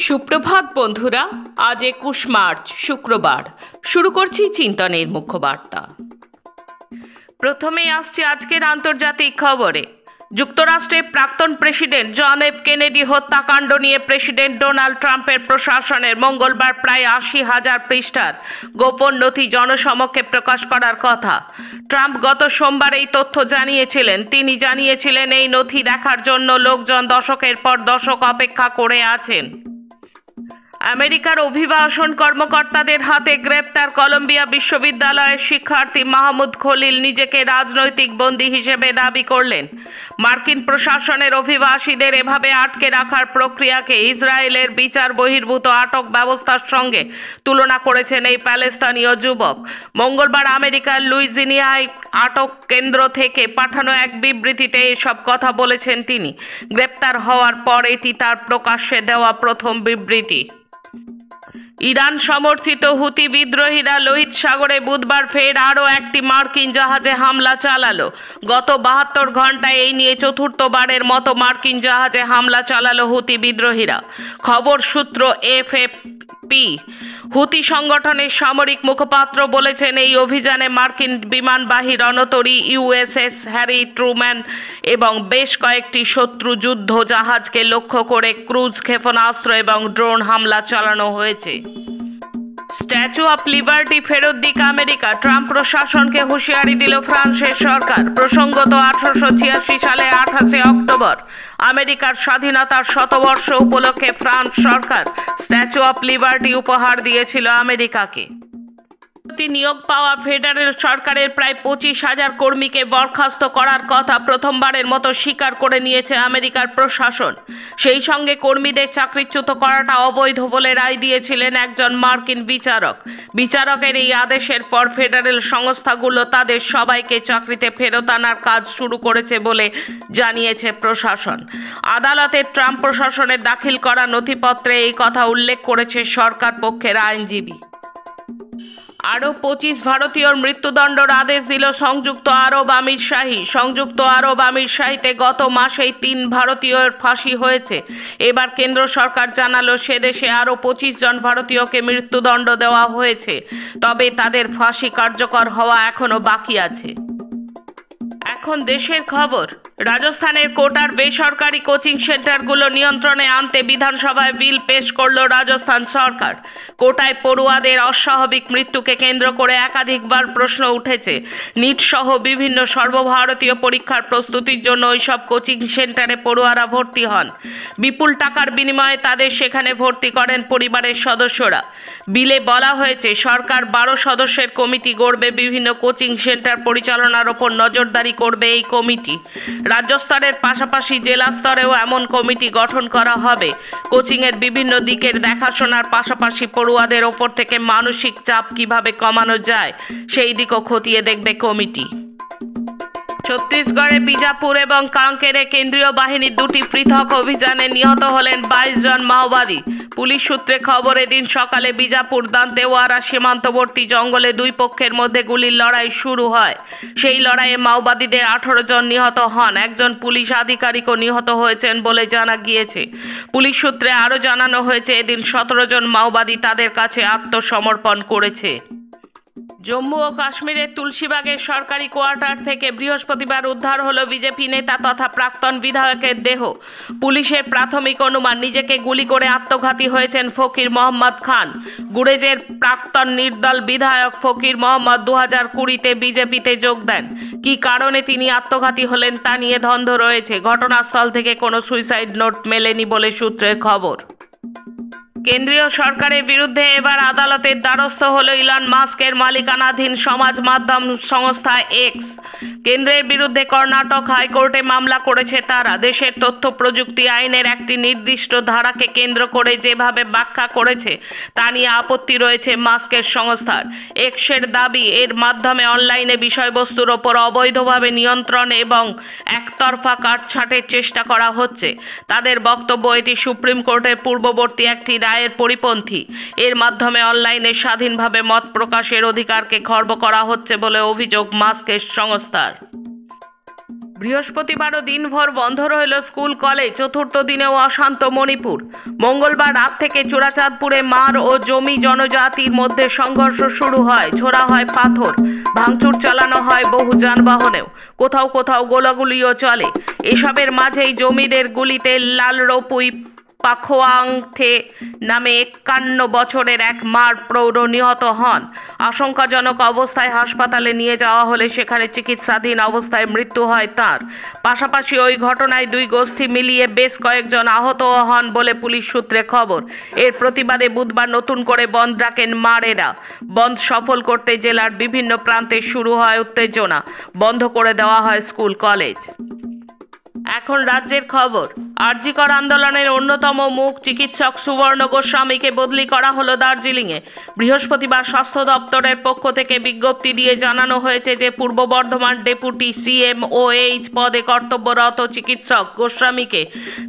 সুপ্রভাত বন্ধুরা, আজ ২১ মার্চ শুক্রবার। শুরু করছি চিন্তনের মুখ্য বার্তা। প্রথমেই আসছে আজকের আন্তর্জাতিক খবরে। যুক্তরাষ্ট্রের প্রাক্তন প্রেসিডেন্ট জন এফ কেনেডি হত্যাকাণ্ড নিয়ে প্রেসিডেন্ট ডোনাল্ড ট্রাম্পের প্রশাসনের মঙ্গলবার প্রায় ৮০,০০০ পৃষ্ঠার গোপন নথি জনসমক্ষে প্রকাশ করার কথা। ট্রাম্প গত সোমবার এই তথ্য জানিয়েছিলেন। তিনি জানিয়েছিলেন এই নথি দেখার জন্য লোকজন দশকের পর দশক অপেক্ষা করে আছেন। আমেরিকার অভিবাসন কর্মকর্তাদের হাতে গ্রেপ্তার কলম্বিয়া বিশ্ববিদ্যালয়ের শিক্ষার্থী মাহমুদ খলিল নিজেকে রাজনৈতিক বন্দী হিসেবে দাবি করলেন। মার্কিন প্রশাসনের অভিবাসীদের এভাবে আটকে রাখার প্রক্রিয়াকে ইসরায়েলের বিচার বহির্ভূত আটক ব্যবস্থার সঙ্গে তুলনা করেছেন এই প্যালেস্তানীয় যুবক। মঙ্গলবার আমেরিকার লুইজিয়ানায় আটক কেন্দ্র থেকে পাঠানো এক বিবৃতিতে এসব কথা বলেছেন তিনি। গ্রেপ্তার হওয়ার পর এটি তার প্রকাশ্যে দেওয়া প্রথম বিবৃতি। ইরান সমর্থিত হুতি বিদ্রোহীরা লোহিত সাগরে বুধবার ফের আরও একটি মার্কিন জাহাজে হামলা চালালো। গত ৭২ ঘন্টায় এই নিয়ে চতুর্থবারের মতো মার্কিন জাহাজে হামলা চালালো হুতি বিদ্রোহীরা। খবর সূত্র এএফপি। হুতি সংগঠনের সামরিক মুখপাত্র বলেছেন, এই অভিযানে মার্কিন বিমানবাহী রণতরী ইউএসএস হ্যারি ট্রুম্যান এবং বেশ কয়েকটি শত্রু যুদ্ধ জাহাজকে লক্ষ্য করে ক্রুজ ক্ষেপণাস্ত্র এবং ড্রোন হামলা চালানো হয়েছে। স্ট্যাচু অফ লিবার্টি ফেরত দিক আমেরিকা। ট্রাম্প প্রশাসনকে হুঁশিয়ারি দিল ফ্রান্সের সরকার। প্রসঙ্গত ১৮৮৬ সালে ২৮শে অক্টোবর আমেরিকার স্বাধীনতার শতবর্ষ উপলক্ষে France Sarkar statue of liberty উপহার দিয়েছিল আমেরিকাকে। নিয়োগ পাওয়া ফেডারেল সরকারের প্রায় ২৫,০০০ কর্মীকে বরখাস্ত করার কথা প্রথমবারের মতো স্বীকার করে নিয়েছে আমেরিকার প্রশাসন। সেই সঙ্গে কর্মীদের চাকরিচ্যুত করাটা অবৈধ বলে রায় দিয়েছিলেন একজন মার্কিন বিচারক। বিচারকের এই আদেশের পর ফেডারেল সংস্থাগুলো তাদের সবাইকে চাকরিতে ফেরত আনার কাজ শুরু করেছে বলে জানিয়েছে প্রশাসন। আদালতে ট্রাম্প প্রশাসনের দাখিল করা নথিপত্রে এই কথা উল্লেখ করেছে সরকার পক্ষের আইনজীবী। আরও ২৫ ভারতীয়র মৃত্যুদণ্ডের আদেশ দিল সংযুক্ত আরব আমিরশাহী। সংযুক্ত আরব আমিরশাহীতে গত মাসেই ৩ ভারতীয়র ফাঁসি হয়েছে। এবার কেন্দ্র সরকার জানালো সে দেশে আরও ২৫ জন ভারতীয়কে মৃত্যুদণ্ড দেওয়া হয়েছে, তবে তাদের ফাঁসি কার্যকর হওয়া এখনও বাকি আছে। এখন দেশের খবর। রাজস্থানের কোটার বেসরকারি কোচিং সেন্টারগুলো নিয়ন্ত্রণে আনতে বিধানসভায় বিল পেশ করল রাজস্থান সরকার। কোটায় পড়ুয়াদের অস্বাভাবিক মৃত্যুকে কেন্দ্র করে একাধিকবার প্রশ্ন উঠেছে। নিট সহ বিভিন্ন সর্বভারতীয় পরীক্ষার প্রস্তুতির জন্য ওইসব কোচিং সেন্টারে পড়ুয়ারা ভর্তি হন। বিপুল টাকার বিনিময়ে তাদের সেখানে ভর্তি করেন পরিবারের সদস্যরা। বিলে বলা হয়েছে সরকার ১২ সদস্যের কমিটি গড়বে। বিভিন্ন কোচিং সেন্টার পরিচালনার ওপর নজরদারি করবে এই কমিটি। রাজ্য স্তরের পাশাপাশি জেলা স্তরেও এমন কমিটি গঠন করা হবে। কোচিংয়ের বিভিন্ন দিকের দেখাশোনার পাশাপাশি পড়ুয়াদের ওপর থেকে মানসিক চাপ কিভাবে কমানো যায় সেই দিকও খতিয়ে দেখবে কমিটি। ছত্তিশগড়ে বিজাপুর এবং কাঙ্কেরে কেন্দ্রীয় বাহিনীর ২টি পৃথক অভিযানে নিহত হলেন ২২ জন মাওবাদী। পুলিশ সূত্রে খবর, এদিন সকালে বিজাপুর দান্তেওয়াড়া সীমান্তবর্তী জঙ্গলে দুই পক্ষের মধ্যে গুলির লড়াই শুরু হয়। সেই লড়াইয়ে মাওবাদীদের ১৮ জন নিহত হন। একজন পুলিশ আধিকারিকও নিহত হয়েছেন বলে জানা গিয়েছে। পুলিশ সূত্রে আরও জানানো হয়েছে, এদিন ১৭ জন মাওবাদী তাদের কাছে আত্মসমর্পণ করেছে। জম্মু ও কাশ্মীরের তুলসীবাগের সরকারি কোয়ার্টার থেকে বৃহস্পতিবার উদ্ধার হলো বিজেপি নেতা তথা প্রাক্তন বিধায়কের দেহ। পুলিশের প্রাথমিক অনুমান, নিজেকে গুলি করে আত্মঘাতী হয়েছেন ফকির মোহাম্মদ খান। গুরেজের প্রাক্তন নির্দল বিধায়ক ফকির মোহাম্মদ ২০২০-তে বিজেপিতে যোগ দেন। কী কারণে তিনি আত্মঘাতী হলেন তা নিয়ে দ্বন্দ্ব রয়েছে। ঘটনাস্থল থেকে কোনো সুইসাইড নোট মেলেনি বলে সূত্রের খবর। কেন্দ্রীয় সরকারের বিরুদ্ধে এবার আদালতের দ্বারস্থ হল ইলন মাস্কের মালিকানাধীন সমাজ মাধ্যম সংস্থা এক্স। কেন্দ্রের বিরুদ্ধে কর্ণাটক হাইকোর্টে মামলা করেছে তারা। দেশের তথ্য প্রযুক্তি আইনের একটি নির্দিষ্ট ধারাকে কেন্দ্র করে যেভাবে ব্যাখ্যা করেছে তা নিয়ে আপত্তি রয়েছে মাস্কের সংস্থার। এক্সের দাবি, এর মাধ্যমে অনলাইনে বিষয়বস্তুর ওপর অবৈধভাবে নিয়ন্ত্রণ এবং একতরফা কাটছাঁটের চেষ্টা করা হচ্ছে। তাদের বক্তব্য, এটি সুপ্রিম কোর্টের পূর্ববর্তী একটি রায়ের পরিপন্থী। এর মাধ্যমে অনলাইনে স্বাধীনভাবে মত প্রকাশের অধিকারকে খর্ব করা হচ্ছে বলে অভিযোগ মাস্কের সংস্থার। বৃহস্পতিবারও দিনভর বন্ধ রইল স্কুল কলেজ। চতুর্থ দিনেও অশান্ত মণিপুর। মঙ্গলবার রাত থেকে চূড়াচাঁদপুরে মার ও জমি জনজাতির মধ্যে সংঘর্ষ শুরু হয়। ছোড়া হয় পাথর, ভাঙচুর চালানো হয় বহু যানবাহনেও। কোথাও কোথাও গোলাগুলিও চলে। এসবের মাঝেই জমিদের গুলিতে লালরপুই পাখোয়াংথে নামে 51 বছরের এক মার প্রৌঢ় নিহত হন। আশঙ্কাজনক অবস্থায় হাসপাতালে নিয়ে যাওয়া হলে সেখানে চিকিৎসাধীন অবস্থায় মৃত্যু হয় তার। পাশাপাশি ওই ঘটনায় দুই গোষ্ঠী মিলিয়ে বেশ কয়েকজন আহতও হন বলে পুলিশ সূত্রে খবর। এর প্রতিবাদে বুধবার নতুন করে বন্ধ ডাকেন মারেরা। বন্ধ সফল করতে জেলার বিভিন্ন প্রান্তে শুরু হয় উত্তেজনা। বন্ধ করে দেওয়া হয় স্কুল কলেজ। এখন রাজ্যের খবর। আরজিকর আন্দোলনের অন্যতম মুখ চিকিৎসক সুবর্ণ গোস্বামীকে বদলি করা হলো দার্জিলিংয়ে। বৃহস্পতিবার স্বাস্থ্য দপ্তরের পক্ষ থেকে বিজ্ঞপ্তি দিয়ে জানানো হয়েছে যে পূর্ব বর্ধমান ডেপুটি CMOH পদে কর্তব্যরত চিকিৎসক গোস্বামীকে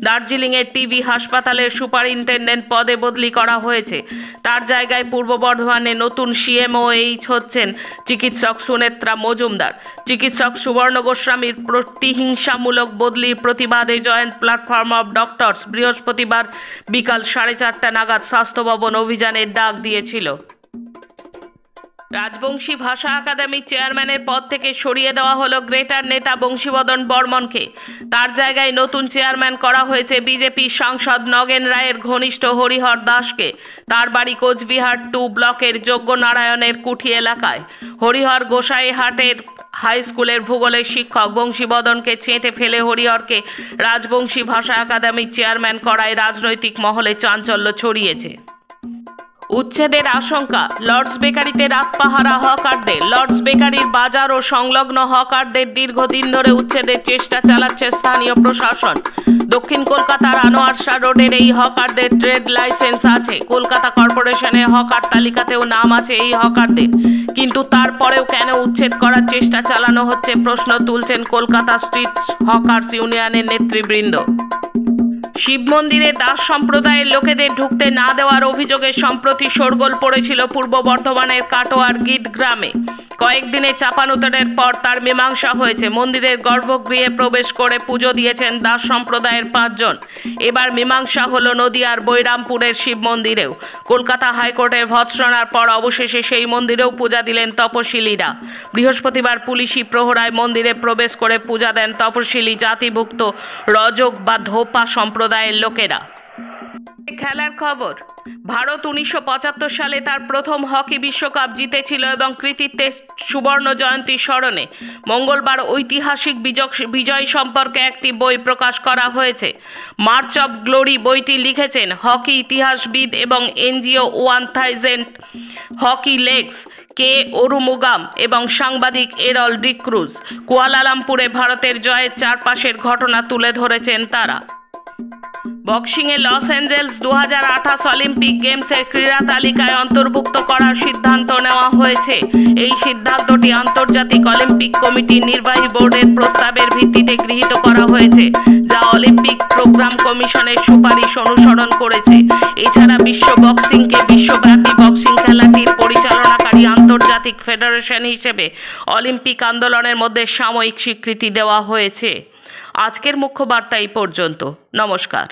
দার্জিলিংয়ের টিবি হাসপাতালের সুপারিনটেন্ডেন্ট পদে বদলি করা হয়েছে। তার জায়গায় পূর্ব বর্ধমানে নতুন CMOH হচ্ছেন চিকিৎসক সুনেত্রা মজুমদার। চিকিৎসক সুবর্ণ গোস্বামীর প্রতিহিংসামূলক বদলির প্রতিবাদে জয়েন্ট প্ল্যাটফর্ম অফ ডক্টরস বৃহস্পতিবার বিকাল 4:30 নাগাদ স্বাস্থ্য ভবন অভিযানের ডাক দিয়েছিল। রাজবংশী ভাষা একাডেমির চেয়ারম্যানের পদ থেকে সরিয়ে দেওয়া হলো গ্রেটার নেতা বংশীবদন বর্মনকে। তার জায়গায় নতুন চেয়ারম্যান করা হয়েছে বিজেপি সাংসদ নগেন রায়ের ঘনিষ্ঠ হরিহর দাসকে। তার বাড়ি কোচবিহার 2 ব্লকের যজ্ঞনারায়ণের কুঠি এলাকায়। হরিহর গোসাইহাটের হাই স্কুলের ভূগোলের শিক্ষক বংশীবদনকে ছেঁটে ফেলে হরিহরকে রাজবংশী ভাষা একাডেমির চেয়ারম্যান করায় রাজনৈতিক মহলে চাঞ্চল্য ছড়িয়েছে। উচ্ছেদের আশঙ্কা। লর্ডস বেকারিতে রাত পাহারা হকারদের। লর্ডস বেকারির বাজার ও সংলগ্ন হকারদের দীর্ঘদিন ধরে উচ্ছেদের চেষ্টা চালাচ্ছে স্থানীয় প্রশাসন। দক্ষিণ কলকাতার আনোয়ার শাহ রোডের এই হকারদের ট্রেড লাইসেন্স আছে। কলকাতা কর্পোরেশনের হকার তালিকাতেও নাম আছে এই হকারদের। কিন্তু তারপরেও কেন উচ্ছেদ করার চেষ্টা চালানো হচ্ছে প্রশ্ন তুলছেন কলকাতা স্ট্রিট হকার্স ইউনিয়নের নেতৃবৃন্দ। শিব মন্দিরে দাস সম্প্রদায়ের লোকেদের ঢুকতে না দেওয়ার অভিযোগে সম্প্রতি শোরগোল পড়েছিল পূর্ব বর্ধমানের কাটোয়ার গীত গ্রামে। কয়েকদিনে চাপানুতরের পর তার মীমাংসা হয়েছে। মন্দিরের গর্ভগৃহে প্রবেশ করে পুজো দিয়েছেন দাস সম্প্রদায়ের 5 জন। এবার মীমাংসা হলো নদিয়ার বৈরামপুরের শিব মন্দিরেও। কলকাতা হাইকোর্টের ভৎসনার পর অবশেষে সেই মন্দিরেও পূজা দিলেন তপশিলীরা। বৃহস্পতিবার পুলিশি প্রহরায় মন্দিরে প্রবেশ করে পূজা দেন তপশিলী জাতিভুক্ত রজক বা ধোপা সম্প্রদায়ের লোকেরা। খেলার খবর। ভারত 1975 সালে তার প্রথম হকি বিশ্বকাপ জিতেছিল এবং কৃতিত্বের সুবর্ণ জয়ন্তী স্মরণে মঙ্গলবার ঐতিহাসিক বিজয় সম্পর্কে একটি বই প্রকাশ করা হয়েছে। মার্চ অফ গ্লোরি বইটি লিখেছেন হকি ইতিহাসবিদ এবং NGO 1000 হকি লেগস কে অরুমুগাম এবং সাংবাদিক এরল ডিক্রুজ। কুয়ালালামপুরে ভারতের জয়ের চারপাশের ঘটনা তুলে ধরেছেন তারা। বক্সিংয়ে লস অ্যাঞ্জেলস 2028 অলিম্পিক গেমসের ক্রীড়া তালিকায় অন্তর্ভুক্ত করার সিদ্ধান্ত নেওয়া হয়েছে। এই সিদ্ধান্তটি আন্তর্জাতিক অলিম্পিক কমিটির নির্বাহী বোর্ডের প্রস্তাবের ভিত্তিতে গৃহীত করা হয়েছে, যা অলিম্পিক প্রোগ্রাম কমিশনের সুপারিশ অনুসরণ করেছে। এছাড়া বিশ্ব বক্সিংকে বিশ্বব্যাপী বক্সিং খেলাটির পরিচালনাকারী আন্তর্জাতিক ফেডারেশন হিসেবে অলিম্পিক আন্দোলনের মধ্যে সাময়িক স্বীকৃতি দেওয়া হয়েছে। আজকের মুখ্য বার্তা এই পর্যন্ত। নমস্কার।